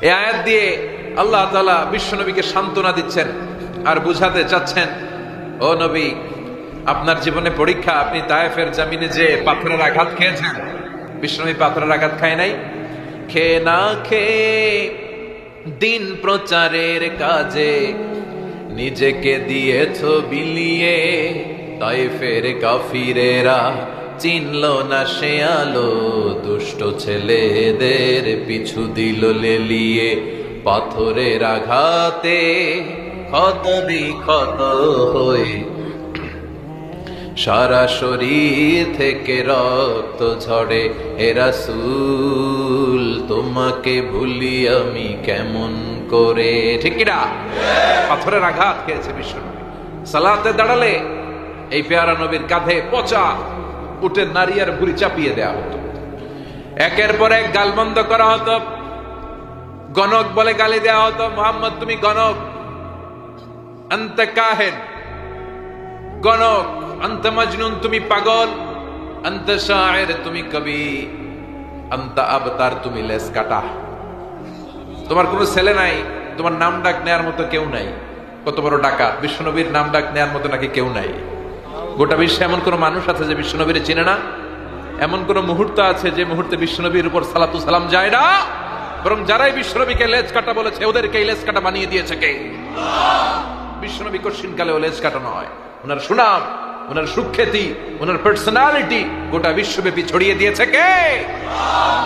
এই আয়াত দিয়ে আল্লাহ তাআলা বিশ্বনবীকে সান্ত্বনা দিচ্ছেন আর বুঝাতে চাচ্ছেন, ও নবী, আপনার জীবনে পরীক্ষা। আপনি তায়েফের জমিনে যে পাথরের আঘাত খেয়েছেন, বিশ্বনবী পাথরের আঘাত খায় নাই। খেয়ে না খেয়ে দিন প্রচারের কাজে নিজেকে দিয়েছ বিলিয়ে, তায়েফের কাফিরেরা চিনল না সে আলো, দুষ্ট ছেলেদের পিছু দিল লেলিয়ে। পাথরের আঘাতে ক্ষত বিক্ষত হয়ে সারা শরীর থেকে রক্ত ঝরে। হে রাসূল, তোমাকে ভুলি আমি কেমন করে। ঠিক কিনা? পাথরের আঘাত খেয়েছে বিশ্বনবী। সালাতে দাঁড়ালে এই পেয়ারা নবীর কাঁধে পচা উটের নারী আর ভুঁড়ি চাপিয়ে দেওয়া হতো, একের পর এক গালমন্দ করা হতো, গণক বলে গালি দেওয়া হতো। মুহাম্মদ, তুমি গণক, আনতা কাহিন, গণক, আনতা মাজনুন, তুমি পাগল, আনতা শায়ের, তুমি কবি, আনতা আবতার, তুমি লেস কাটা। তোমার কোনো ছেলে নাই, তোমার নাম ডাক নেয়ার মতো কেউ নাই। কত বড় ডাকাত! বিশ্বনবীর নাম ডাক নেয়ার মতো নাকি কেউ নাই। গোটা বিশ্বে এমন কোন মানুষ আছে যে বিশ্বনবীর চিনে না? এমন কোন মুহূর্ত আছে যে মুহূর্তে বিশ্বনবীর উপর সালাতু সালাম যায় না? বরং যারাই বিশ্বনবীকে লেজ কাটা বলেছে ওদেরকে লেজ কাটা বানিয়ে দিয়েছে কে? বিশ্বনবী কঠিনকালে লেজ কাটা নয়, ওনার সুনাম, ওনার সুখ্যাতি, ওনার পার্সোনালিটি গোটা বিশ্বব্যাপী ছড়িয়ে দিয়েছে কে?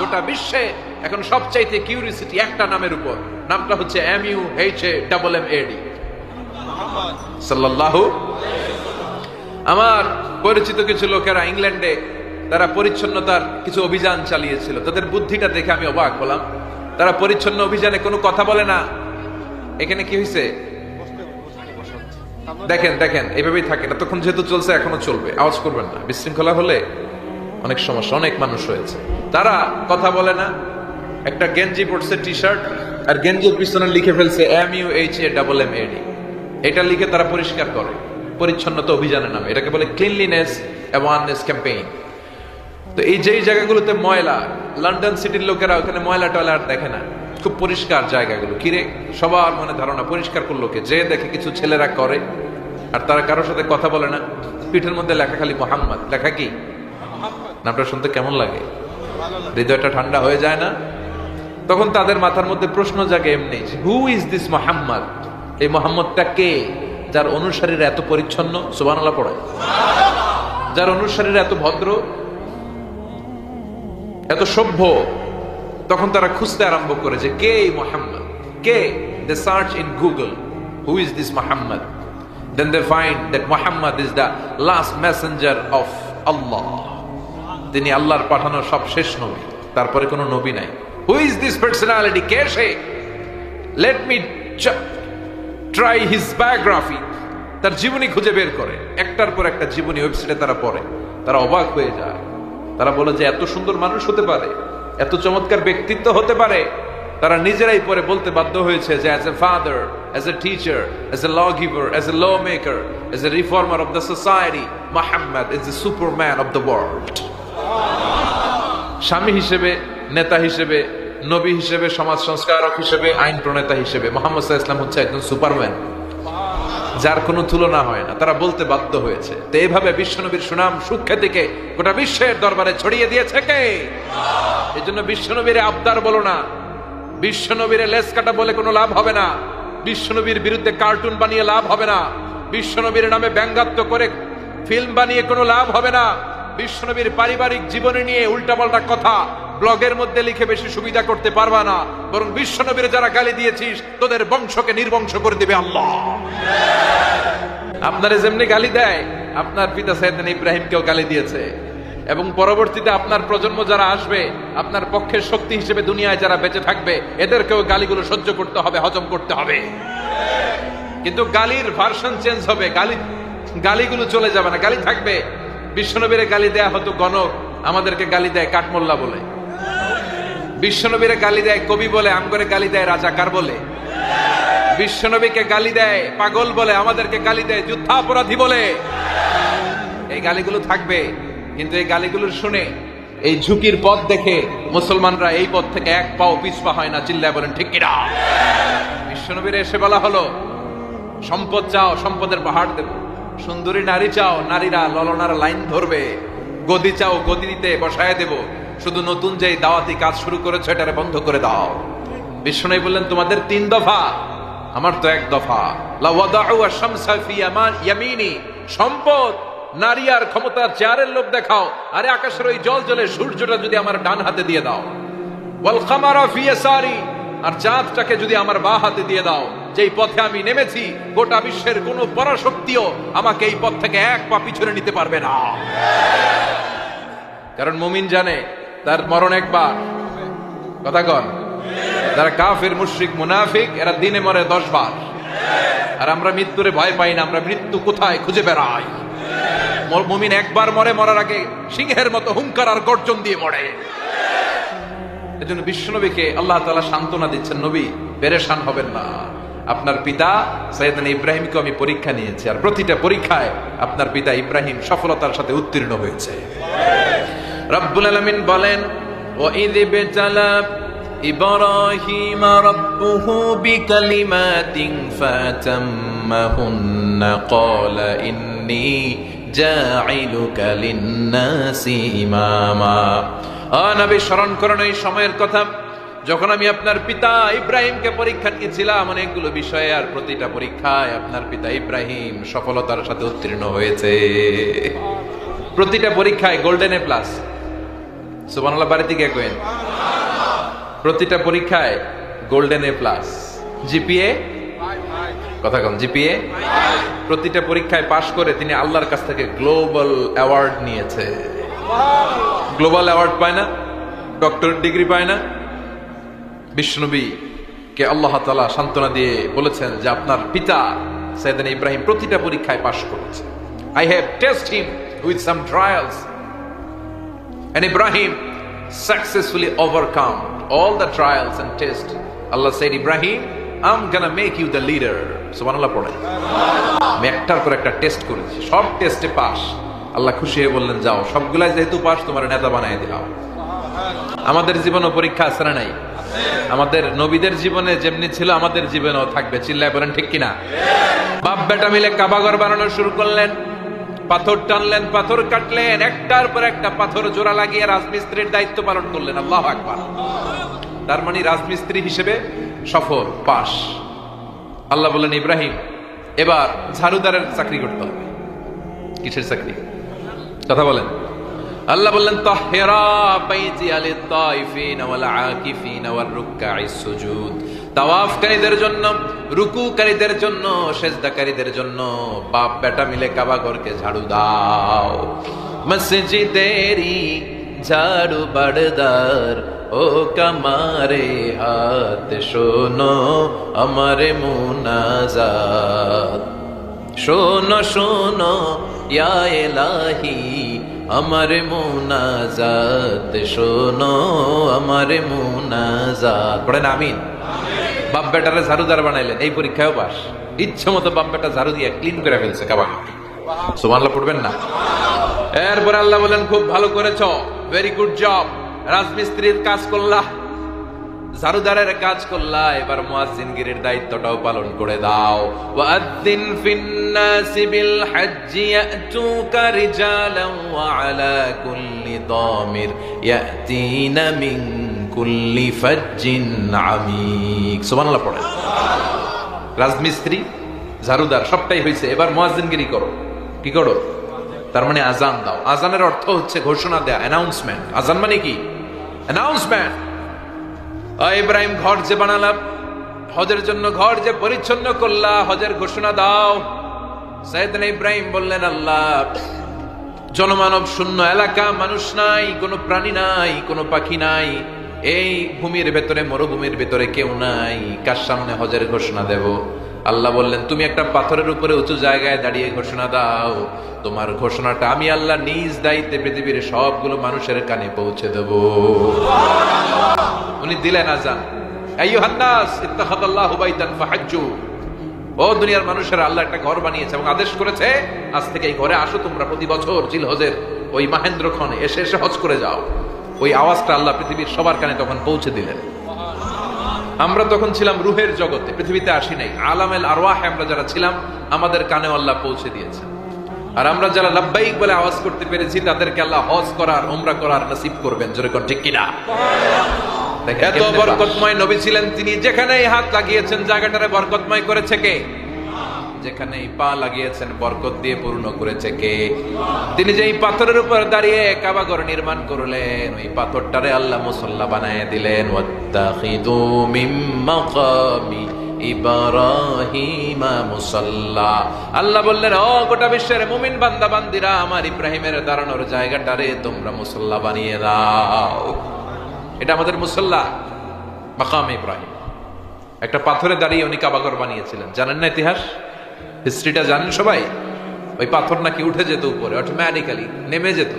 গোটা বিশ্বে এখন সবচাইতে কিউরিওসিটি একটা নামের উপর, নামটা হচ্ছে MUHAMMAD, সাল্লাল্লাহু। আমার পরিচিত কিছু লোকেরা ইংল্যান্ডে তারা পরিচ্ছন্নতার কিছু অভিযান চালিয়েছিল। তাদের বুদ্ধিটা দেখে আমি অবাক হলাম। তারা পরিচ্ছন্ন অভিযানে কোনো কথা বলে না। এখানে কি হয়েছে দেখেন, দেখেন, এইভাবেই থাকে। তখন যেহেতু চলছে এখনো চলবে, আওয়াজ করবেন না। বিশৃঙ্খলা হলে অনেক সমস্যা। অনেক মানুষ হয়েছে, তারা কথা বলে না। একটা গেঞ্জি পড়ছে, টি শার্ট, আর গেঞ্জির পিছনে লিখে ফেলছে MUHAMMAD। এটা লিখে তারা পরিষ্কার করে পরিচ্ছন্নতা অভিযানের নামে। এটাকে বলে ক্লিনলিনেস অ্যাওয়ারনেস ক্যাম্পেইন। তো এই যেই জায়গাগুলোতে ময়লা, লন্ডন সিটির লোকেরা ওখানে ময়লা টয়লা আর দেখে না, খুব পরিষ্কার জায়গাগুলো। কিরে, সবার মনে ধারণা পরিষ্কার করলো কে? যে দেখে কিছু ছেলেরা করে, আর তারা কারোর সাথে কথা বলে না। পিঠের মধ্যে লেখা খালি মোহাম্মদ। লেখা কি? নামটা শুনতে কেমন লাগে? হৃদয়টা ঠান্ডা হয়ে যায় না? তখন তাদের মাথার মধ্যে প্রশ্ন জাগে এমনি, হু ইজ দিস মোহাম্মদ? এই মোহাম্মদটা কে যার অনুসারীরা এত পরিচ্ছন্ন? সুবহানাল্লাহ পড়ে। যার অনুসারীরা এত ভদ্র, এত সভ্য। তখন তারা খুঁজতে আরম্ভ করে যে কে এই মোহাম্মদ, কে? They search in Google, who is this মোহাম্মদ? দেন দে ফাইন্ড দ্যাট মোহাম্মদ is the last messenger of আল্লাহ। তিনি আল্লাহর পাঠানো সব শেষ নবী, তারপরে কোনো নবী নাই। হু is this personality? K say? Let me try his biography. তার জীবনী খুঁজে বের করে, একটার পর একটা জীবনী ওয়েবসাইটে তারা পড়ে, তারা অবাক হয়ে যায়। তারা বলে যে এত সুন্দর মানুষ হতে পারে, এত চমৎকার ব্যক্তিত্ব হতে পারে। তারা নিজেরাই পরে বলতে বাধ্য হয়েছে যে as a father, as a teacher, as a law giver, as a law maker, as a reformer of the society, Muhammad is the superman of the world. স্বামী হিসেবে, নেতা হিসেবে, নবী হিসেবে, সমাজ সংস্কারক হিসেবে, আইন প্রণেতা হিসেবে মুহাম্মদ সাল্লাল্লাহু আলাইহি ওয়াসাল্লাম হচ্ছে একজন সুপারম্যান, যার কোনো তুলনা হয় না। তারা বলতে বাধ্য হয়েছে। তো এইভাবে বিশ্বনবীর সুনাম সুখ্যাতিকে গোটা বিশ্বের দরবারে ছড়িয়ে দিয়েছে কে? এই জন্য বিশ্বনবীর আবদার বলো না, বিশ্বনবীর লেস কাটা বলে কোনো লাভ হবে না, বিশ্বনবীর বিরুদ্ধে কার্টুন বানিয়ে লাভ হবে না, বিশ্বনবীর নামে ব্যঙ্গাত্ব করে ফিল্ম বানিয়ে কোনো লাভ হবে না, বিশ্বনবীর পারিবারিক জীবনে নিয়ে উল্টাপাল্টা কথা ব্লগের মধ্যে লিখে বেশি সুবিধা করতে পারবা না। বরং বিশ্বনবীর যারা গালি দিয়েছিস তোদের বংশকে নির্বংশ করে দিবে আল্লাহ। আপনারা যেমনি গালি দেয়, আপনার পিতা সাইয়েদনা ইব্রাহিমকেও গালি দিয়েছে, এবং পরবর্তীতে আপনার প্রজন্ম যারা আসবে, আপনার পক্ষের শক্তি হিসেবে দুনিয়ায় যারা বেঁচে থাকবে, এদেরকেও গালিগুলো সহ্য করতে হবে, হজম করতে হবে। কিন্তু গালির ভার্সন চেঞ্জ হবে, গালিগুলো চলে যাবে না, গালি থাকবে। বিশ্বনবীরে গালি দেয়া হতো গণক, আমাদেরকে গালি দেয় কাঠমোল্লা বলে। বিশ্বনবীরে গালি দেয় কবি বলে, আমগরে গালি দেয় রাজাকার বলে। বিশ্বনবীকে গালি দেয় পাগল বলে, আমাদেরকে গালি দেয় যুদ্ধাপরাধী বলে। এই গালিগুলো থাকবে, কিন্তু এই গালিগুলো শুনে এই ঝুঁকির পথ দেখে মুসলমানরা এই পথ থেকে এক পাও পিছপা হয় না। চিল্লায় বলেন ঠিক কিনা? বিশ্বনবীর এসে বলা হলো, সম্পদ চাও, সম্পদের পাহাড় দেব। সুন্দরী নারী চাও, নারীরা ললনার লাইন ধরবে। গদি চাও, গদি দিতে বসায় দেব। শুধু নতুন যে দাওয়াতি কাজ শুরু করেছে এটারে বন্ধ করে দাও। বিশ্বনবী বললেন, তোমাদের 3 দফা, আমার তো 1 দফা। লা ওয়াদাউ আশ-শামসা ফি ইয়ামিনি, সম্পদ, নারী আর ক্ষমতার চেয়ারের লোভ দেখাও, আরে আকাশের ওই জল জলে সূর্যটা যদি আমার ডান হাতে দিয়ে দাও। ওয়াল কামারা ফি ইয়াসারি, আর চাঁদটাকে যদি আমার বাঁ হাতে দিয়ে দাও। যেই পথে আমি নেমেছি, গোটা বিশ্বের কোন পরাশক্তিও আমাকে এই পথ থেকে 1 পা পিছনে নিতে পারবে না। কারণ মুমিন জানে তার মরণ একবার। কথা কন? যারা কাফির, মুশরিক, মুনাফিক, এরা দিনে মরে 10 বার। আর আমরা মৃত্যুরে ভয় পাই না, আমরা মৃত্যু কোথায় খুঁজে বেড়াই। মুমিন একবার মরে, মরার আগে সিংহের মতো হুঙ্কার আর গর্জন দিয়ে মরে। এজন্য বিশ্বনবীকে আল্লাহ তাআলা সান্ত্বনা দিচ্ছেন, নবী পেরেশান হবেন না। আপনার পিতা সাইয়েদনা ইব্রাহিমকে আমি পরীক্ষা নিয়েছি, আর প্রতিটা পরীক্ষায় আপনার পিতা ইব্রাহিম সফলতার সাথে উত্তীর্ণ হয়েছে। রব্বুল আলামিন বলেন, ওয়াইয ইবতালা ইব্রাহিম রাব্বুহু বিকালিমাতিন ফাতাম্মাহুন্না ক্বালা ইন্নী জাঈলুকা লিন-নাসি ইমামা। নবী স্মরণ করেন এই সময়ের কথা যখন আমি আপনার পিতা ইব্রাহিমকে পরীক্ষা নিয়েছিলাম অনেকগুলো বিষয়ে, আর প্রতিটা পরীক্ষায় আপনার পিতা ইব্রাহিম সফলতার সাথে উত্তীর্ণ হয়েছে। প্রতিটা পরীক্ষায় গোল্ডেন এ প্লাস। সুবহানাল্লাহ, বাড়িতে গিয়ে কইন, প্রতিটা পরীক্ষায় গোল্ডেন এ প্লাস। জিপিএ, কথা কম, জিপিএ। প্রতিটা পরীক্ষায় পাশ করে তিনি আল্লাহর কাছ থেকে গ্লোবাল অ্যাওয়ার্ড নিয়েছে। গ্লোবাল অ্যাওয়ার্ড পায় না, ডক্টর ডিগ্রি পায় না। বিশ্বনবী কে আল্লাহ তাআলা সান্ত্বনা দিয়ে বলেছেন যে আপনার পিতা সাইয়েদনা ইব্রাহিম প্রতিটা পরীক্ষায় পাশ করেছে। I have tested him with some trials and Ibrahim successfully overcome all the trials and tests. Allah said, Ibrahim, I'm gonna make you the leader. সুবহানাল্লাহ পড়ে। আমি একটার পর একটা টেস্ট করেছি, সব টেস্টে পাস। আল্লাহ খুশি হয়ে বললেন, যাও, সবগুলাই যেহেতু পাস, তোমার নেতা বানায় দিলাম। আমাদের জীবনে পরীক্ষা আছে না নাই? আমাদের নবীদের জীবনে যেমনি ছিল আমাদের জীবনেও থাকবে। চিল্লায় বলেন ঠিক কিনা? বাপ বেটা মিলে কাবাঘর বানানো শুরু করলেন, পাথর টানলেন, পাথর কাটলেন, একটার পর একটা পাথর জোড়া লাগিয়ে রাজমিস্ত্রির দায়িত্ব পালন করলেন। আল্লাহু আকবার। তার মানে রাজমিস্ত্রি হিসেবে সফল, পাস। আল্লাহ বললেন, ইব্রাহিম, এবার ঝাড়ুদারের চাকরি করতে হবে। কিসের চাকরি? কথা বলেন। আল্লাহ বললেন, তাহহিরা বাইতি লিত-তাইফিন ওয়াল আকিফিন ওয়ার রুকআইস সুজুদ। তাওয়াফকারীদের জন্য, রুকুকারীদের জন্য, সিজদাকারীদের জন্য বাপ বেটা মিলে কাবা ঘরকে ঝাড়ু দাও। মসজিদেরি ঝাড়ু বারদার ও কামারে হাত শোনো আমারে মুনাজাত। শোনো শোনো ইয়া ইলাহি আমারে মুনাজাত, শোনো আমারে মুনাজাত। পড়েন আমিন। বাপ বেটারে ঝাড়ুদার বানাইলেন, এই পরীক্ষায়ও পাস। ইচ্ছে মতো বাপ বেটা ঝাড়ু দিয়ে ক্লিন করে ফেলছে কাবা। সুবহানাল্লাহ পড়বেন না? এরপর আল্লাহ বলেন, খুব ভালো করেছো, ভেরি গুড জব। রাজমিস্ত্রির কাজ করলা, ঝাড়ুদারের কাজ করলা, এবার মুয়াজ্জিনগিরির দায়িত্বটাও পালন করে দাও। ওয়াআযিন ফিন-নাসি বিল হজ্জি ইয়াতুকা রিজালান ওয়া আলা কুল্লি দামির ইয়াতিনা মিন কুল্লি ফাজ্জিন আমিক। সুবহানাল্লাহ পড়েন। রাজমিস্ত্রি, ঝাড়ুদার সবটাই হয়েছে, এবার মুয়াজ্জিনগিরি করো। কি করো? তার মানে আজান দাও। আজানের অর্থ হচ্ছে ঘোষণা দেয়া, অ্যানাউন্সমেন্ট। আজান মানে কি? অ্যানাউন্সমেন্ট। ইব্রাহিম, ঘর যে বানালাম, হজের জন্য ঘর যে পরিচ্ছন্ন করলা, হজের ঘোষণা দাও। সাইয়েদনা ইব্রাহিম বললেন, আল্লাহ, জনমানব শূন্য এলাকা, মানুষ নাই, কোনো প্রাণী নাই, কোনো পাখি নাই, এই ভূমির ভেতরে, মরুভূমির ভেতরে কেউ নাই, কার সামনে হজের ঘোষণা দেব? আল্লাহ বললেন, তুমি একটা পাথরের উপরে উঁচু জায়গায় দাঁড়িয়ে ঘোষণা দাও। তোমার ঘোষণাটা আমি আল্লাহ নিজ দায়িত্বে পৃথিবীর সবগুলো মানুষের কানে পৌঁছে দেব। উনি দিলেন আজান। আইয়ুহান নাস ইত্তাখাযাল্লাহু বাইতান ফাহাজ্জু। ও দুনিয়ার মানুষেরা, আল্লাহ একটা ঘর বানিয়েছে এবং আদেশ করেছে, আজ থেকে এই ঘরে আসো তোমরা, প্রতি বছর জিলহজের ওই মাহেন্দ্রক্ষণে এসে এসে হজ করে যাও। ওই আওয়াজটা আল্লাহ পৃথিবীর সবার কানে তখন পৌঁছে দিলেন। আমরা তখন ছিলাম রুহের জগতে, পৃথিবীতে আসি নাই। আলামেল আরওয়াহ আমরা যারা ছিলাম, আমাদের কানেও আল্লাহ পৌঁছে দিয়েছেন। আর আমরা যারা লাব্বাইক বলে আওয়াজ করতে পেরেছি, তাদেরকে আল্লাহ হজ করার, উমরা করার নসিব করবেন। জোরে কোন ঠিক কিনা? এত বরকতময় নবী ছিলেন তিনি, যেখানেই হাত লাগিয়েছেন জায়গাটারে বরকতময় করেছে কে? যেখানেই পা লাগিয়েছেন বরকত দিয়ে পূর্ণ করেছে কে? তিনি যেই পাথরের উপর দাঁড়িয়ে কাবাঘর নির্মাণ করলেন, ওই পাথরটারে আল্লাহ মুসল্লা বানায় দিলেন। ওয়াত্তাখিযু মিন মাকামি ইব্রাহিমা মুসাল্লা। আল্লাহ বললেন, ও গোটা বিশ্বের মুমিন বান্দা বান্দিরা, আমার ইব্রাহিমের দাঁড়ানোর জায়গাটারে তোমরা মুসল্লা বানিয়ে দাও। এটা আমাদের মুসল্লা, মাকাম ইব্রাহিম। একটা পাথরে দাঁড়িয়ে উনি কাবাঘর বানিয়েছিলেন। জানেন না ইতিহাস, হিস্ট্রিটা জানেন সবাই? ওই পাথর নাকি উঠে যেত উপরে, অটোমেটিক্যালি নেমে যেত।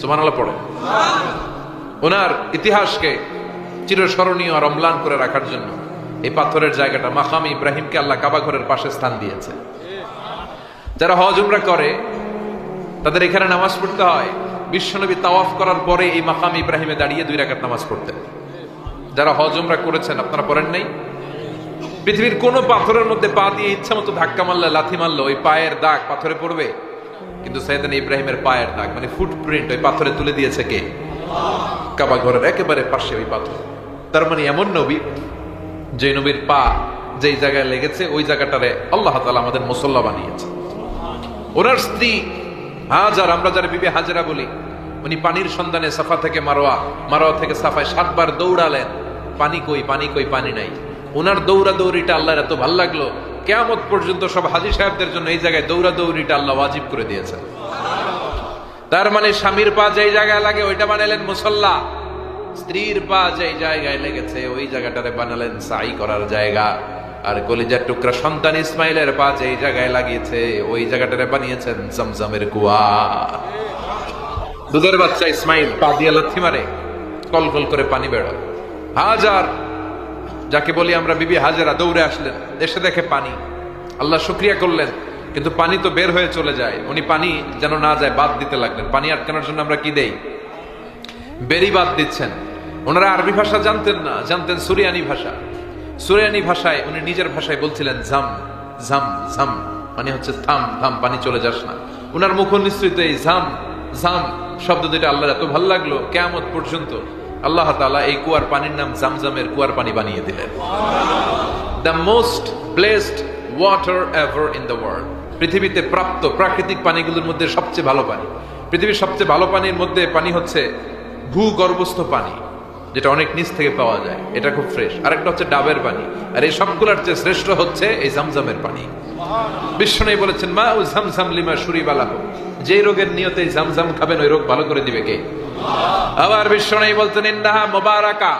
সুবহানাল্লাহ পড়ে। ওনার ইতিহাসকে চিরস্মরণীয় আর অম্লান করে রাখার জন্য এই পাথরের জায়গাটা মাকাম ইব্রাহিমকে আল্লাহ কাবাঘরের পাশে স্থান দিয়েছে। যারা হজ উমরা করে তাদের এখানে নামাজ পড়তে হয়। বিশ্বনবী তাওয়াফ করার পরে এই মাকাম ইব্রাহিমে দাঁড়িয়ে 2 রাকাত নামাজ পড়তেন। যারা হজ উমরা করেছেন, আপনারা পড়েন নাই? পৃথিবীর কোন পাথরের মধ্যে পা দিয়ে ইচ্ছা মতো ধাক্কা মারলে, লাথি মারলে ওই পায়ের দাগ পাথরে পড়বে, কিন্তু সাইয়েদনা ইব্রাহিমের পায়ের দাগ মানে ফুটপ্রিন্ট ওই পাথরে তুলে দিয়েছে কে? কাবাঘরের একেবারে পাশে ওই পাথর। তার মানে এমন নবী, যে নবীর পা যেই জায়গায় লেগেছে ওই জায়গাটারে আল্লাহ তাআলা আমাদের মুসল্লা বানিয়েছে। ওনার স্ত্রী হাজার, আমরা যারা বিবি হাজরা বলি, উনি পানির সন্ধানে সাফা থেকে মারোয়া, মারোয়া থেকে সাফায় 7 বার দৌড়ালেন। পানি কই, পানি কই, পানি নাই। ওনার দৌড়াদৌড়িটা আল্লাহর এত ভালো লাগলো, কিয়ামত পর্যন্ত সব হাজী সাহেবদের জন্য এই জায়গায় দৌড়াদৌড়িটা আল্লাহ ওয়াজিব করে দিয়েছেন। তার মানে স্বামীর পা যেই জায়গায় লাগে ওইটা বানালেন মুসল্লা, স্ত্রীর পা যেই জায়গায় লেগেছে ওই জায়গাটারে বানালেন সাই করার জায়গা। আর কলিজার টুকরা সন্তান ইসমাইলের পা যেই জায়গায় লাগিয়েছে ওই জায়গাটারে বানিয়েছেন জমজমের কুয়া। দুধের বাচ্চা ইসমাইল পা দিয়ে লাথি মারে, কলকল করে পানি বেরোয়। হাজার, যাকে বলি আমরা বিবি হাজেরা, দৌড়ে আসলেন, এসে দেখে পানি। আল্লাহ শুকরিয়া করলেন, কিন্তু পানি তো বের হয়ে চলে যায়। উনি পানি যেন না যায় বাদ দিতে লাগলেন। পানি আটকানোর জন্য আমরা কি দেই? বেরি বাদ দিচ্ছেন। ওনারা আরবি ভাষা জানতেন না, জানতেন সুরিয়ানি ভাষা। সুরিয়ানি ভাষায় উনি নিজের ভাষায় বলছিলেন ঝাম ঝাম ঝাম, মানে হচ্ছে থাম থাম, পানি চলে যাস না। উনার মুখ নিঃসৃত এই ঝাম ঝাম শব্দ দুইটা আল্লাহর এত ভালো লাগলো, কিয়ামত পর্যন্ত আল্লাহ তাআলা এই কুয়ার পানির নাম জামজামের কুয়ার পানি বানিয়ে দিলেন। The most blessed water ever in the world. পৃথিবীতে প্রাপ্ত প্রাকৃতিক পানিগুলোর মধ্যে সবচেয়ে ভালো পানি। পৃথিবীর সবচেয়ে ভালো পানির মধ্যে পানি হচ্ছে ভূগর্ভস্থ পানি, যেটা অনেক নিচ থেকে পাওয়া যায়, এটা খুব ফ্রেশ। আরেকটা হচ্ছে ডাবের পানি, আর এই সবগুলোর চেয়ে শ্রেষ্ঠ হচ্ছে এই জামজামের পানি। বিশ্বনবী বলেছেন, মা উ জামজাম লিমা শুরিবা লাহু, যে রোগের নিয়তে জামজাম খাবেন ওই রোগ ভালো করে দিবে কে? আবার বিশ্বনবী বলতেন, ইন্নাহা মুবারাকা,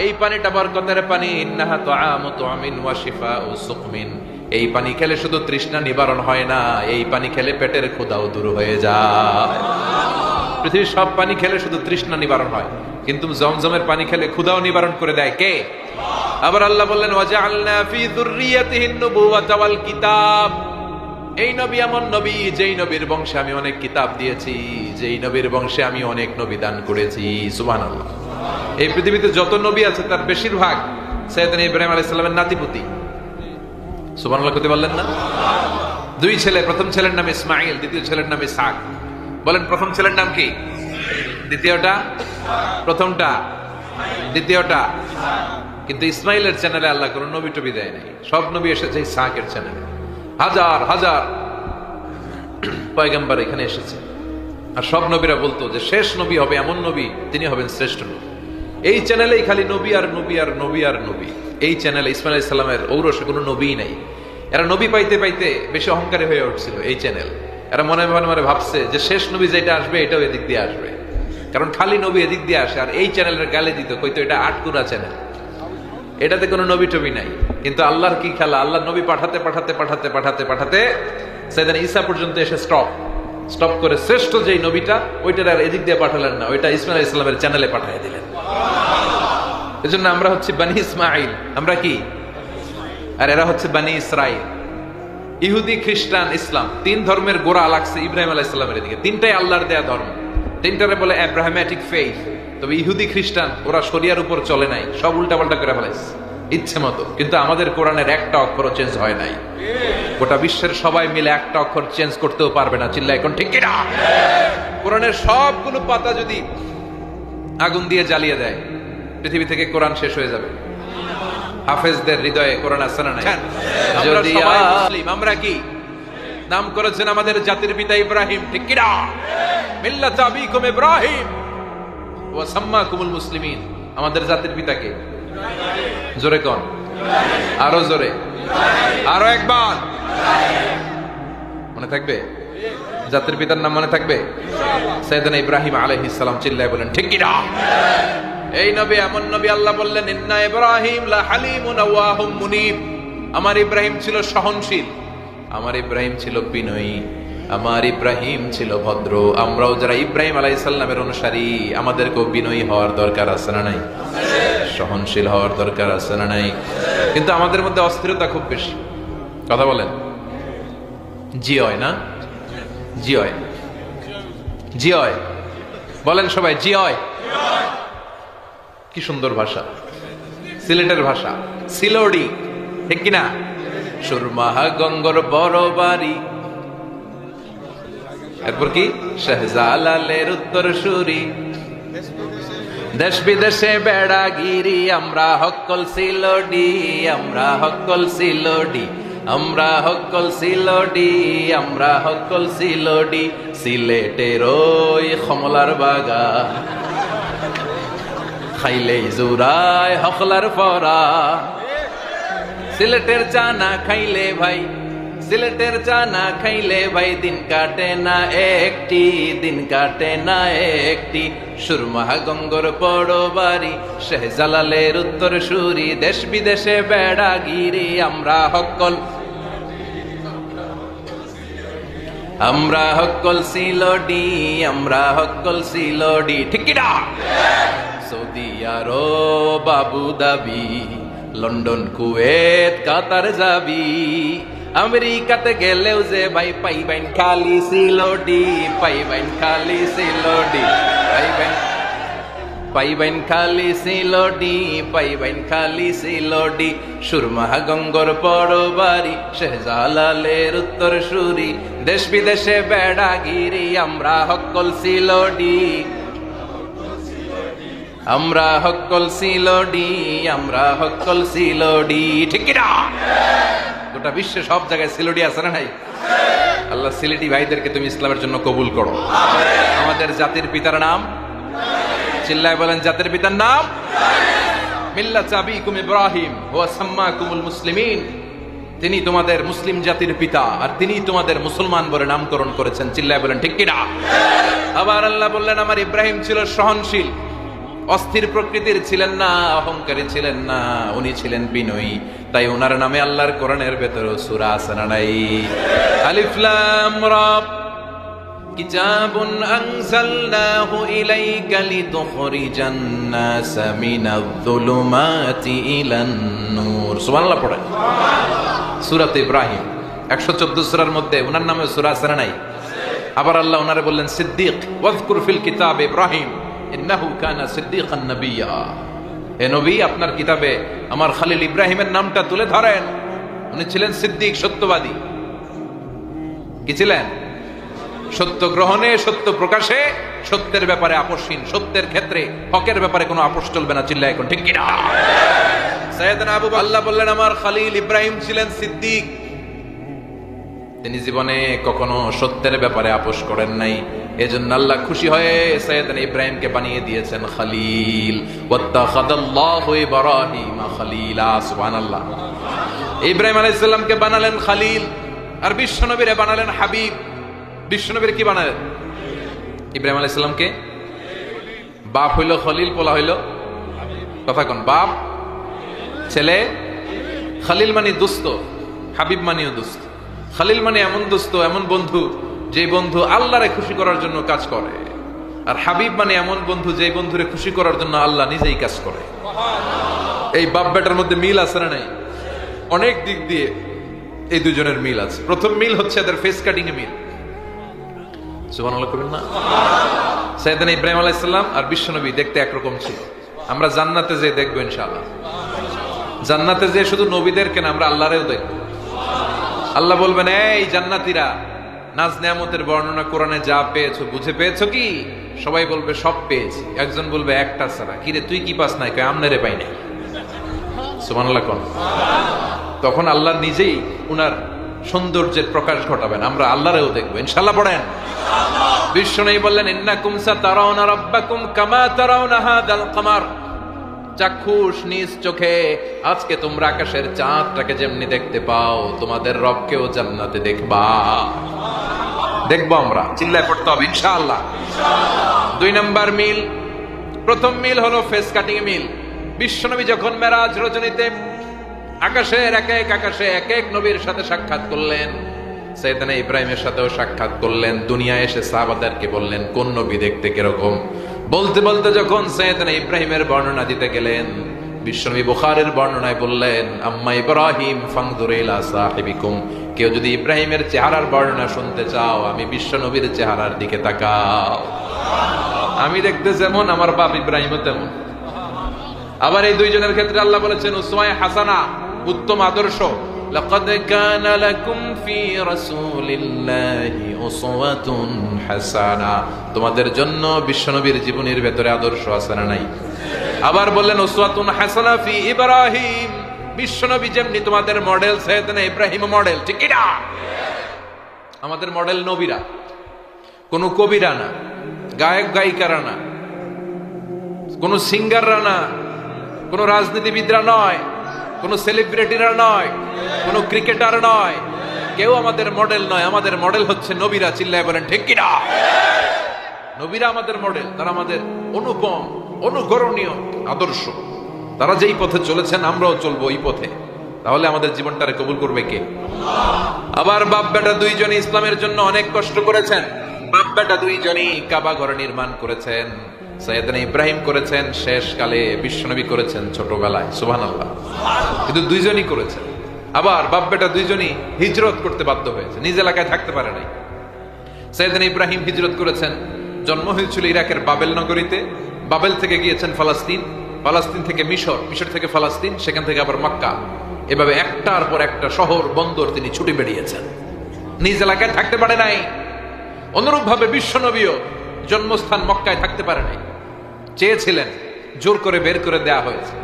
এই পানিটা বরকতের পানি। ইন্নাহা তুআমু তুআমিন ওয়া শিফাউ সুকমিন, এই পানি খেলে শুধু তৃষ্ণা নিবারণ হয় না, এই পানি খেলে পেটের ক্ষুধাও দূর হয়ে যায়। পৃথিবীর সব পানি খেলে শুধু তৃষ্ণা নিবারণ হয়, কিন্তু জমজমের পানি খেলে ক্ষুধাও নিবারণ করে দেয় কে? আবার আল্লাহ বললেন, ওয়াজআলনা ফি যুররিয়াতিহিন নুবুওয়াতা ওয়াল কিতাব, এই নবী এমন নবী যেই নবীর বংশে আমি অনেক কিতাব দিয়েছি, যেই নবীর বংশে আমি অনেক নবী দান করেছি। সুবহানাল্লাহ। এই পৃথিবীতে যত নবী আছে তার বেশিরভাগ সাইয়েদনা ইব্রাহিম আলাইহিস সালামের নাতিপুতি। সুবহানাল্লাহ করতে পারলেন না? 2 ছেলে, প্রথম ছেলের নাম ইসমাঈল, দ্বিতীয় ছেলের নাম ইসহাক। বলেন প্রথম ছেলের নাম কি? দ্বিতীয়টা? প্রথমটা? দ্বিতীয়টা? কিন্তু ইসমাইলের চ্যানেলে আল্লাহ কোন নবী টবি দেয় নাই, সব নবী এসেছে ইসহাকের চ্যানেলে। হাজার হাজার পয়গম্বর এখানে এসেছে, আর সব নবীরা বলতো যে শেষ নবী হবে এমন নবী, তিনি হবেন শ্রেষ্ঠ নবী। এই চ্যানেলেই খালি নবী আর নবী আর নবী আর নবী। এই চ্যানেলে ইসমাইল আলাইহিস সালামের ঔরসে কোনো নবী নাই। এরা নবী পাইতে পাইতে বেশি অহংকারী হয়ে উঠছিল এই চ্যানেল। এরা মনে মনে ভাবছে যে শেষ নবী যেটা আসবে এটাও এদিক দিয়ে আসবে, কারণ খালি নবী এদিক দিয়ে আসে। আর এই চ্যানেলের গালে দিত, কইতো এটা আটকুরা চ্যানেল, এটাতে কোনো নবী টবি নাই। কিন্তু আল্লাহর কি খেলা, আল্লাহ নবী পাঠাতে পাঠাতে পাঠাতে পাঠাতে পাঠাতে সাইয়েদনা ঈসা পর্যন্ত এসে স্টপ করে শ্রেষ্ঠ যেই নবীটা ওইটার আর এদিক দিয়ে পাঠালেন না, ওইটা ইসমাইল আলাইহিস সালামের চ্যানেলে পাঠিয়ে দিলেন। এজন্য আমরা হচ্ছে বনি ইসমাঈল, আমরা কি? আর এরা হচ্ছে বনি ইসরাইল। ইহুদি, খ্রিস্টান, ইসলাম, 3 ধর্মের গোড়া লাগছে ইব্রাহিম আলাইহিস সালামের দিকে। 3টাই আল্লাহর দেয়া ধর্ম, 3টারে বলে আব্রাহামেটিক ফেইথ। তবে ইহুদি খ্রিস্টান ওরা শরিয়ার উপর চলে নাই, সব উল্টাপাল্টা করে ফেলাইছে ইচ্ছে মতো। কিন্তু আমাদের কোরআনের একটা অক্ষরও চেঞ্জ হয় নাই। গোটা বিশ্বের সবাই মিলে একটা অক্ষর চেঞ্জ করতেও পারবে না। চিল্লা এখন ঠিক কিনা? কোরআনের সবগুলো পাতা যদি আগুন দিয়ে জ্বালিয়ে দেয়, পৃথিবী থেকে কোরআন শেষ হয়ে যাবে। হাফেজদের হৃদয়ে কোরআন আছে না নাই? যদি মুসলিম, আমরা কি নাম করেছেন আমাদের জাতির পিতা ইব্রাহিম, ঠিক কিনা? মিল্লাত আবিকুম ইব্রাহিম ওয়া সাম্মাকুমুল মুসলিমিন। আমাদের জাতির পিতাকে জোরে কোন, আরো জোরে, আরো একবার মনে থাকবে? জাতির পিতার নাম মনে থাকবে? সাইয়েদনা ইব্রাহিম আলাইহিস সালাম। চিল্লায় বলেন ঠিক কিনা? এই নবী এমন নবী, আল্লাহ বললেন ইন্না ইব্রাহিম লা হালিমুন আওয়াহুম মুনিব। আমার ইব্রাহিম ছিল সহনশীল, আমার ইব্রাহিম ছিল বিনয়ী, আমার ইব্রাহিম ছিল ভদ্র। আমরাও যারা ইব্রাহিম আলাইহিস সালামের অনুসারী, আমাদেরকেও বিনয়ী হওয়ার দরকার আছে না নাই? সহনশীল হওয়ার দরকার আছে না নাই? কিন্তু আমাদের মধ্যে অস্থিরতা খুব বেশি। কথা বলেন, জি হয় না? জি হয়, জি হয় বলেন সবাই, জি হয়। কি সুন্দর ভাষা, সিলেটের ভাষা, সিলোডি, ঠিক কিনা? সুরমাহা গঙ্গর বড় বাড়ি, এরপর কি? শাহজালালের উত্তর সুরি, দেশ বিদেশে বেড়াগিরি, আমরা হক্কল সিলোডি, আমরা হক্কল সিলোডি, আমরা হক্কল সিলোডি, আমরা হক্কল সিলোডি। সিলেটের ওই কমলার বাগান, খাইলেই জুরায় হকলার পরা। সিলেটের চা না খাইলে ভাই, সিলেটের চা না খাইলে ভাই দিন কাটে না একটি, দিন কাটে না একটি। সুরমাহা গঙ্গর বড় বাড়ি, শাহজালালের উত্তর সুরি, দেশ বিদেশে বেড়াগিরি, আমরা হক্কল, আমরা হক্কল সিলোডি, আমরা হক্কল সিলোডি, ঠিক কিনা? সৌদি আরব, আবু ধাবি, লন্ডন, কুয়েত, কাতার যাবি, আমেরিকাতে গেলেও যে ভাই পাইবেন খালি সিলোডি, পাইবেন খালি সিলোডি, পাইবেন খালি সিলোডি, পাইবেন খালি সিলোডি। সুরমাহা গঙ্গর বড় বাড়ি, শাহজালালের উত্তর সুরি, দেশ বিদেশে বেড়াগিরি, আমরা হক্কল সিলোডি, আমরা হক্কল সিলোডি, আমরা হক্কল সিলোডি, ঠিক কিনা? গোটা বিশ্বে সব জায়গায় সিলোডি আছে না নাই? আল্লাহ সিলেটি ভাইদেরকে তুমি ইসলামের জন্য কবুল করো। আমাদের জাতির পিতার নাম, চিল্লায় বলেন জাতির পিতার নাম? মিল্লাত আবিকুম ইব্রাহিম ওয়া সাম্মাকুমুল মুসলিমিন। তিনি তোমাদের মুসলিম জাতির পিতা, আর তিনি তোমাদের মুসলমান বলে নামকরণ করেছেন। চিল্লায় বলেন ঠিক কিনা? আবার আল্লাহ বললেন আমার ইব্রাহিম ছিল সহনশীল, অস্থির প্রকৃতির ছিলেন না, অহংকারী ছিলেন না, উনি ছিলেন বিনয়ী। তাই ওনার নামে আল্লাহর কোরআনের ভেতরে সূরা আছে না নাই? আলিফ লাম রা, কিতাবুন আনজালনাহু ইলাইকা লিতুখরিজান নাসা মিনায-যুলুমাতি ইলান নূর। সুবহানাল্লাহ পড়েন। সূরাতে ইব্রাহিম 114 সূরার মধ্যে ওনার নামে সূরা আছে না নাই? আবার আল্লাহ ওনারে বললেন সিদ্দিক, ওয়াযকুর ফিল কিতাব ইব্রাহিম ইন্নাহু কানা সিদ্দিকান নাবিয়্যা। হে নবী, আপনার কিতাবে আমার খলিল ইব্রাহিমের নামটা তুলে ধরেন। উনি ছিলেন সিদ্দিক, সত্যবাদী। কি ছিলেন? সত্য গ্রহণে, সত্য প্রকাশে, সত্যের ব্যাপারে আপোষহীন, সত্যের ক্ষেত্রে হকের ব্যাপারে কোনো আপোষ চলবে না। চিল্লায় এখন ঠিক কিনা? সাইয়েদনা আবু বকর, আল্লাহ বললেন আমার খলিল ইব্রাহিম ছিলেন সিদ্দিক, তিনি জীবনে কখনো সত্যের ব্যাপারে আপোষ করেন নাই। এজন্য আল্লাহ খুশি হয়ে সাইয়েদনা ইব্রাহিমকে বানিয়ে দিয়েছেন খলিল। ওয়াত্তাখাযাল্লাহু ইব্রাহিমা খলিলা। সুবহানাল্লাহ। ইব্রাহিম আলাইহিস সালামকে বানালেন খলিল, আর বিশ্বনবীরে বানালেন হাবিব। বিশ্বনবীর কি বানালেন? ইব্রাহিম আলাইহিস সালামকে বাপ হইল খলিল, পোলা হইল কথা কোন? বাপ, ছেলে। খলিল মানে দোস্ত, হাবিব মানেও দোস্ত। খলিল মানে এমন দোস্ত, এমন বন্ধু যে বন্ধু আল্লাহরে খুশি করার জন্য কাজ করে। আর হাবিব মানে এমন বন্ধু যে বন্ধুরে খুশি করার জন্য আল্লাহ নিজেই কাজ করে। এই বাপ বেটার মধ্যে মিল আছে না নাই? অনেক দিক দিয়ে এই দুজনের মিল আছে। প্রথম মিল হচ্ছে এদের ফেস কাটিং এ মিল। সুবহানাল্লাহ করবেন না? সাইয়েদনা ইব্রাহিম আলাইহিস সালাম আর বিশ্বনবী দেখতে একরকম ছিল। আমরা জান্নাতে যে দেখবো ইনশাআল্লাহ। জান্নাতে যে শুধু নবীদের কেন, আমরা আল্লাহরেও দেখবো। আল্লাহ বলবেন, এই জান্নাতীরা, নাজ নেয়ামতের বর্ণনা কোরআনে যা পেয়েছো বুঝে পেয়েছো কি? সবাই বলবে সব পেয়েছি। একজন বলবে একটা ছাড়া। কিরে তুই কি পাস নাই? কয় আমনেরে পাই নাই। সুবহানাল্লাহ কোন। তখন আল্লাহ নিজেই উনার সৌন্দর্যের প্রকাশ ঘটাবেন, আমরা আল্লাহরেও দেখবো ইনশাআল্লাহ। পড়েন বিশ্বনবী বললেন, ইন্নাকুম সাতারাউনা রাব্বাকুম কামা তারাউনা হাদাল কমার। চাক্ষুষ নিজ চোখে আজকে তোমরা আকাশের চাঁদটাকে যেমনি দেখতে পাও, তোমাদের রবকেও জান্নাতে দেখবা। দেখবো আমরা, চিল্লায় পড়তে হবে ইনশাআল্লাহ। 2 নাম্বার মিল, প্রথম মিল হলো ফেস কাটিং মিল। বিশ্বনবী যখন মেরাজ রজনীতে আকাশের আকাশে এক এক নবীর সাথে সাক্ষাৎ করলেন, সাইয়েদনা ইব্রাহিমের সাথেও সাক্ষাৎ করলেন। দুনিয়ায় এসে সাহাবাদেরকে বললেন কোন নবী দেখতে কিরকম। বলতে বলতে যখন সাইয়েদনা ইব্রাহিমের বর্ণনা দিতে গেলেন, বিশ্বনবী বুখারীর বর্ণনায় বললেন, আম্মা ইব্রাহিম ফানজুর ইলা সাহিবিকুম। কেউ যদি ইব্রাহিমের চেহারার বর্ণনা শুনতে চাও, আমি বিশ্বনবীর চেহারার দিকে তাকাও। আমি দেখতে যেমন, আমার বাপ ইব্রাহিমও তেমন। আবার এই দুইজনের ক্ষেত্রে আল্লাহ বলেছেন উসওয়ায়ে হাসানা, উত্তম আদর্শ। লাকাদ কানা লাকুম ফি রাসূলিল্লাহি উসওয়াতুন হাসানা। তোমাদের জন্য বিশ্বনবীর জীবনের ভেতরে আদর্শ আছে না নাই? আবার বললেন উসওয়াতুন হাসানা ফি ইব্রাহিম। বিশ্বনবী যেমনি তোমাদের মডেল, সাইয়েদনা ইব্রাহিম মডেল, ঠিক কি না? আমাদের মডেল নবীরা, কোন কবিরা না, গায়ক গায়িকারা না, কোন সিঙ্গাররা না, কোন রাজনীতিবিদরা নয়, কোন সেলিব্রিটিরা নয়, কোন ক্রিকেটার নয়, কেউ আমাদের মডেল নয়। আমাদের মডেল হচ্ছে নবীরা। চিল্লায় বলেন ঠিক কিনা? নবীরা আমাদের মডেল, তারা আমাদের অনুপম অনুকরণীয় আদর্শ। তারা যেই পথে চলেছেন আমরাও চলবো ওই পথে। তাহলে আমাদের জীবনটারে কবুল করবে কে? আবার বাপ বেটা দুইজনই ইসলামের জন্য অনেক কষ্ট করেছেন। বাপ বেটা দুইজনই কাবা ঘর নির্মাণ করেছেন। সাইয়েদনা ইব্রাহিম করেছেন শেষকালে, বিশ্বনবী করেছেন ছোটবেলায়। সুবহানাল্লাহ। কিন্তু দুইজনই করেছেন। আবার বাপ বেটা দুইজনই হিজরত করতে বাধ্য হয়েছে, নিজ এলাকায় থাকতে পারে নাই। সাইয়েদনা ইব্রাহিম হিজরত করেছেন, জন্ম হয়েছিল ইরাকের বাবেল নগরীতে। বাবেল থেকে গিয়েছেন ফালাস্তিন, ফালাস্তিন থেকে মিশর, মিশর থেকে ফালাস্তিন, সেখান থেকে আবার মক্কা। এভাবে একটার পর একটা শহর বন্দর তিনি ছুটে বেরিয়েছেন, নিজ এলাকায় থাকতে পারে নাই। অনুরূপ ভাবে বিশ্বনবীও জন্মস্থান মক্কায় থাকতে পারে নাই, চেয়েছিলেন, জোর করে বের করে দেয়া হয়েছে।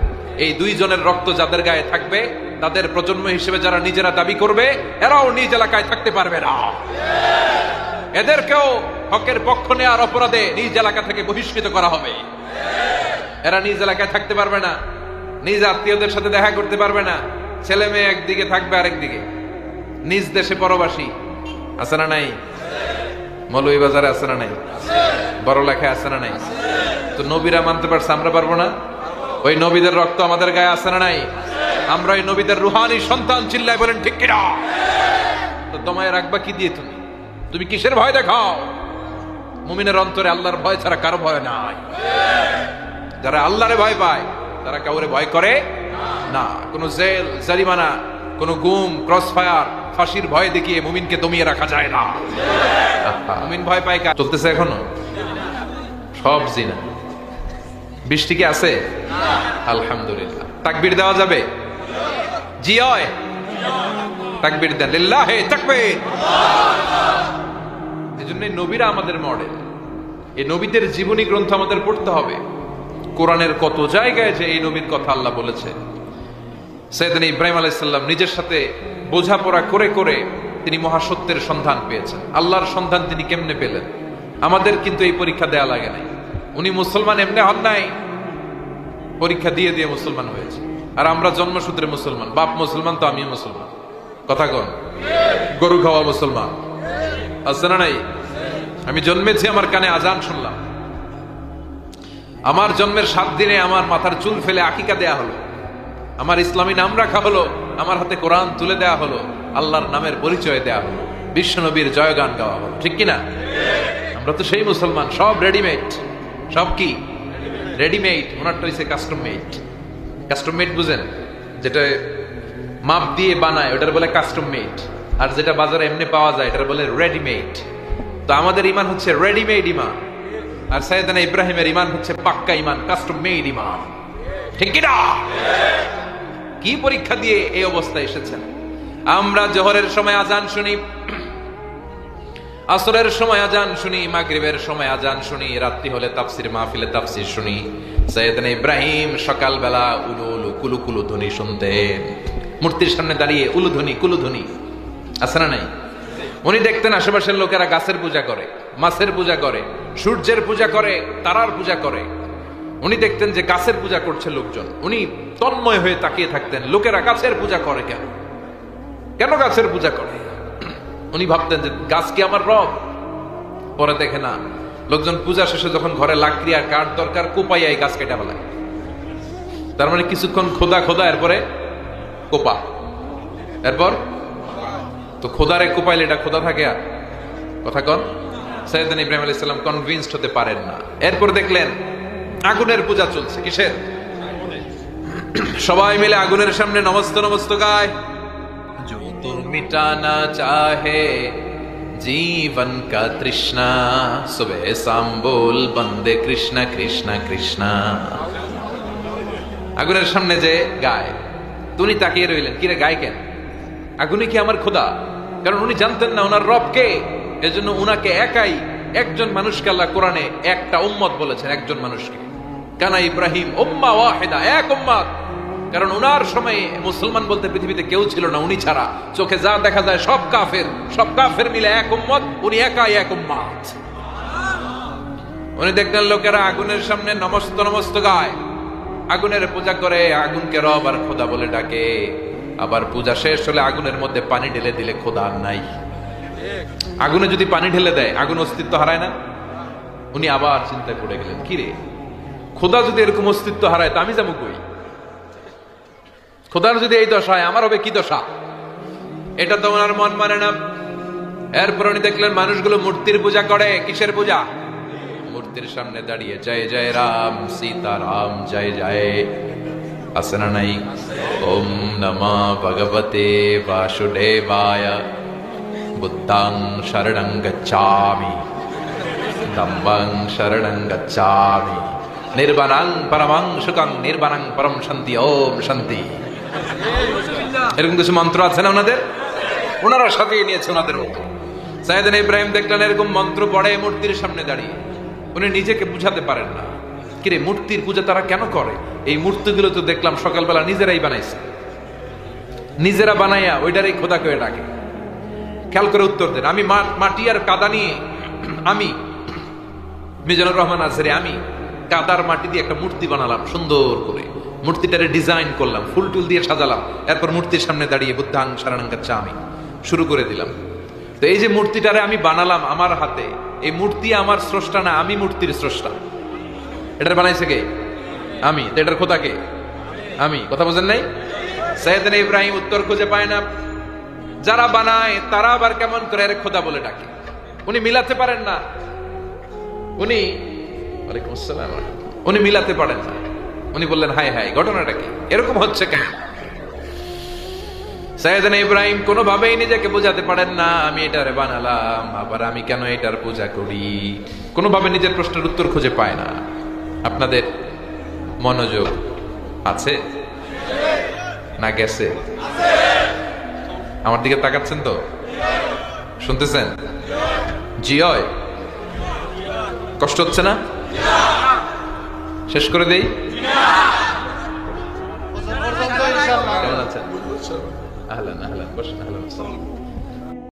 এই দুইজনের রক্ত যাদের গায়ে থাকবে, তাদের প্রজন্ম হিসেবে যারা নিজেরা দাবি করবে, এরাও নিজ এলাকায় থাকতে পারবে না। এদেরকেও হকের পক্ষ নেওয়ার অপরাধে নিজ এলাকা থেকে বহিষ্কৃত করা হবে। এরা নিজ এলাকায় থাকতে পারবে না, নিজ আত্মীয়দের সাথে দেখা করতে পারবে না। ছেলে মেয়ে একদিকে থাকবে আরেকদিকে। নিজ দেশে পরবাসী আছে না নাই? মৌলভীবাজারে আছে না নাই? বড় লেখায় আছে না নাই? তো নবীরা মানতে পারছে, আমরা পারবো না? ওই নবীদের রক্ত আমাদের গায়ে আছে না নাই? আমরা ওই নবীদের রুহানি সন্তান। চিল্লায় বলেন ঠিক কিনা? তো দমায় রাখবা কি দিয়ে? তুমি তুমি কিসের ভয় দেখাও? মুমিনের অন্তরে আল্লাহর ভয় ছাড়া কারো ভয় নাই। যারা আল্লাহরে ভয় পায় তারা কাউরে ভয় করে না। কোন জেল, জারিমানা, কোন গুম, ক্রস ফায়ার, ফাঁসির ভয় দেখিয়ে মুমিনকে দমিয়ে রাখা যায় না। মুমিন ভয় পায় কার? চলতেছে এখনো সব জিনা। বৃষ্টি কি আছে? আলহামদুলিল্লাহ। তাকবীর দেওয়া যাবে? জি হয়। তাকবীর দেন, লিল্লাহি তাকবীর। এজন্য নবীরা আমাদের মডেল। এই নবীদের জীবনী গ্রন্থ আমাদের পড়তে হবে। কোরআনের কত জায়গায় যে এই নবীর কথা আল্লাহ বলেছে। সাইয়েদনা ইব্রাহিম আলাইহিস সালাম নিজের সাথে বোঝাপড়া করে করে তিনি মহাসত্যের সন্ধান পেয়েছেন। আল্লাহর সন্ধান তিনি কেমনে পেলেন? আমাদের কিন্তু এই পরীক্ষা দেয়া লাগে নাই। উনি মুসলমান এমনি হন নাই, পরীক্ষা দিয়ে দিয়ে মুসলমান হয়েছে। আর আমরা জন্মসূত্রে মুসলমান। বাপ মুসলমান তো আমিও মুসলমান। কথা কন? গরু খাওয়া মুসলমান আছে না নাই? আমি জন্মেছি, আমার কানে আজান শুনলাম। আমার জন্মের 7 দিনে আমার মাথার চুল ফেলে আকিকা দেয়া হলো, আমার ইসলামী নাম রাখা হলো, আমার হাতে কোরআন তুলে দেয়া হলো, আল্লাহর নামের পরিচয় দেয়া হলো, বিশ্বনবীর জয়গান গাওয়া হলো। ঠিক কিনা? আমরা তো সেই মুসলমান। সব রেডিমেড। সব কি রেডিমেড? ওনারটা হচ্ছে কাস্টম মেড। কাস্টম মেড বুঝেন? যেটা মাপ দিয়ে বানায় ওটার বলে কাস্টম মেড। আর যেটা বাজারে এমনি পাওয়া যায় এটার বলে রেডিমেড। তো আমাদের ইমান হচ্ছে রেডিমেড ইমান। আর সাইয়েদনা ইব্রাহিমের ঈমান হচ্ছে পাক্কা ঈমান, কাস্টম মেড ঈমান। ঠিক কি না? কি পরীক্ষা দিয়ে এই অবস্থায় এসেছেন? আমরা জোহরের সময় আজান শুনি, আসরের সময় আজান শুনি, মাগরিবের সময় আজান শুনি, রাত্রি হলে তাফসির মাহফিলে তাফসির শুনি। সাইয়েদনা ইব্রাহিম সকালবেলা উলু উলু কুলু কুলু ধ্বনি শুনতেন, মূর্তির সামনে দাঁড়িয়ে উলু ধ্বনি কুলু ধ্বনি। আছে না নাই? উনি দেখতেন আশেপাশের লোকেরা গাছের পূজা করে, মাছের পূজা করে, সূর্যের পূজা করে, তারার পূজা করে। উনি দেখতেন যে গাছের পূজা করছে লোকজন, উনি তন্ময় হয়ে তাকিয়ে থাকতেন, লোকেরা গাছের পূজা করে কেন? কেন গাছের পূজা করে? উনি ভাবতেন যে গাছ কি আমার রব? পরে দেখে না, লোকজন পূজা শেষে যখন ঘরে লাকড়ি আর কাঠ দরকার, কোপাইয়া এই গাছ কেটে ফেলায়। তার মানে কিছুক্ষণ খোদা খোদা, এরপরে কোপা, এরপর তো খোদারে কোপাইলে এটা খোদা থাকে? আর কথা কন। সাইয়েদনা ইব্রাহিম আলাইহিস সালাম কনভিন্সড হতে পারেন না। এরপর দেখলেন আগুনের পূজা চলছে। কিসের? সবাই মিলে আগুনের সামনে নমস্ত নমস্ত গায়। जो तो मिटाना चाहे जीवन का तृष्णा, सुबह शाम बोल बंदे कृष्णा कृष्णा कृष्णा। আগুনের সামনে যে গায়, উনি তাকিয়ে রইলেন, কিরে গায় কেন? আগুনে কি আমার খোদা? কারণ উনি জানতেন না ওনার রব কে। এজন্য উনাকে একাই, একজন মানুষকে আল্লাহ কোরআনে একটা উম্মত বলেছেন, একজন মানুষকে। কানা ইব্রাহিম উম্মাহ ওয়াহিদা, এক উম্মত। কারণ উনার সময়ে মুসলমান বলতে পৃথিবীতে কেউ ছিল না, উনি ছাড়া। চোখে যা দেখা যায় সব কাফের, সব কাফের মিলে এক উম্মত, উনি একাই এক উম্মত। উনি দেখলেন লোকেরা আগুনের সামনে নমস্ত নমস্ত গায়, আগুনের পূজা করে, আগুনকে রব আর খোদা বলে ডাকে। আবার পূজা শেষ হলে আগুনের মধ্যে পানি ঢেলে দিলে খোদা আর নাই। আগুনে যদি পানি ঢেলে দেয়, আগুন অস্তিত্ব হারায় না? উনি আবার চিন্তায় পড়ে গেলেন, কিরে খোদা যদি এরকম অস্তিত্ব হারায়, তা আমি যাবো কই? খোদার যদি এই দশা হয়, আমার হবে কি দশা? এটা তো ওনার মন মানে না। এরপর উনি দেখলেন মানুষগুলো মূর্তির পূজা করে। কিসের পূজা? মূর্তির সামনে দাঁড়িয়ে জয় জয় রাম সীতারাম জয় জয়। আছে না নাই? ওম নমঃ ভগবতে বাসুদেবায়, বুদ্ধাং শরণং গচ্ছামি, ধম্মং শরণং গচ্ছামি, নির্বাণাং পরমং সুখং নির্বাণাং পরম শান্তি, ওম শান্তি। এরকম কিছু মন্ত্র আছে না ওনাদের? ওনারা সাজিয়ে নিয়েছে ওনাদের মতো। সাইয়েদনা ইব্রাহিম দেখলেন এরকম মন্ত্র পড়ে মূর্তির সামনে দাঁড়িয়ে। উনি নিজেকে বুঝাতে পারেন না, কিরে মূর্তির পূজা তারা কেন করে? এই মূর্তিগুলো তো দেখলাম সকালবেলা নিজেরাই বানাইছে, নিজেরা বানাইয়া ওইটারই খোদা করে ডাকে। খেয়াল করে উত্তর দেন। আমি মাটি আর কাদা নিয়ে, আমি মিজানুর রহমান আজহারী, আমি কাদার মাটি দিয়ে একটা মূর্তি বানালাম সুন্দর করে, মূর্তিটারে ডিজাইন করলাম, ফুল টুল দিয়ে সাজালাম। এরপর মূর্তির সামনে দাঁড়িয়ে বুদ্ধাং শরণং গচ্ছামি শুরু করে দিলাম। তো এই যে মূর্তিটারে আমি বানালাম আমার হাতে, এই মূর্তি আমার স্রষ্টা না, আমি মূর্তির স্রষ্টা। এটার বানাইছে কে? আমি। এটার খোদা কে? আমি। কথা বুঝেন নাই? সাইয়েদনা ইব্রাহিম উত্তর খুঁজে পায় না। যারা বানায় তারা আবার কেমন করে এর খোদা বলে ডাকে। উনি মিলাতে পারেন না। উনি ওয়ালাইকুম আসসালাম, উনি মিলাতে পারেন না। উনি বললেন, হায় হায়, ঘটনাটা কি? এরকম হচ্ছে কেন? সাইয়েদনা ইব্রাহিম কোনোভাবেই নিজেকে বোঝাতে পারেন না, আমি এটারে বানালাম, আবার আমি কেন এটার পূজা করি? কোনোভাবে নিজের প্রশ্নের উত্তর খুঁজে পায় না। আপনাদের মনোযোগ আছে না গেছে? আমার দিকে তাকাচ্ছেন তো? শুনতেছেন? জি হয়? কষ্ট হচ্ছে না? শেষ করে দেই? কেমন আছেন? আহলান আহলান, বসেন। আহলান।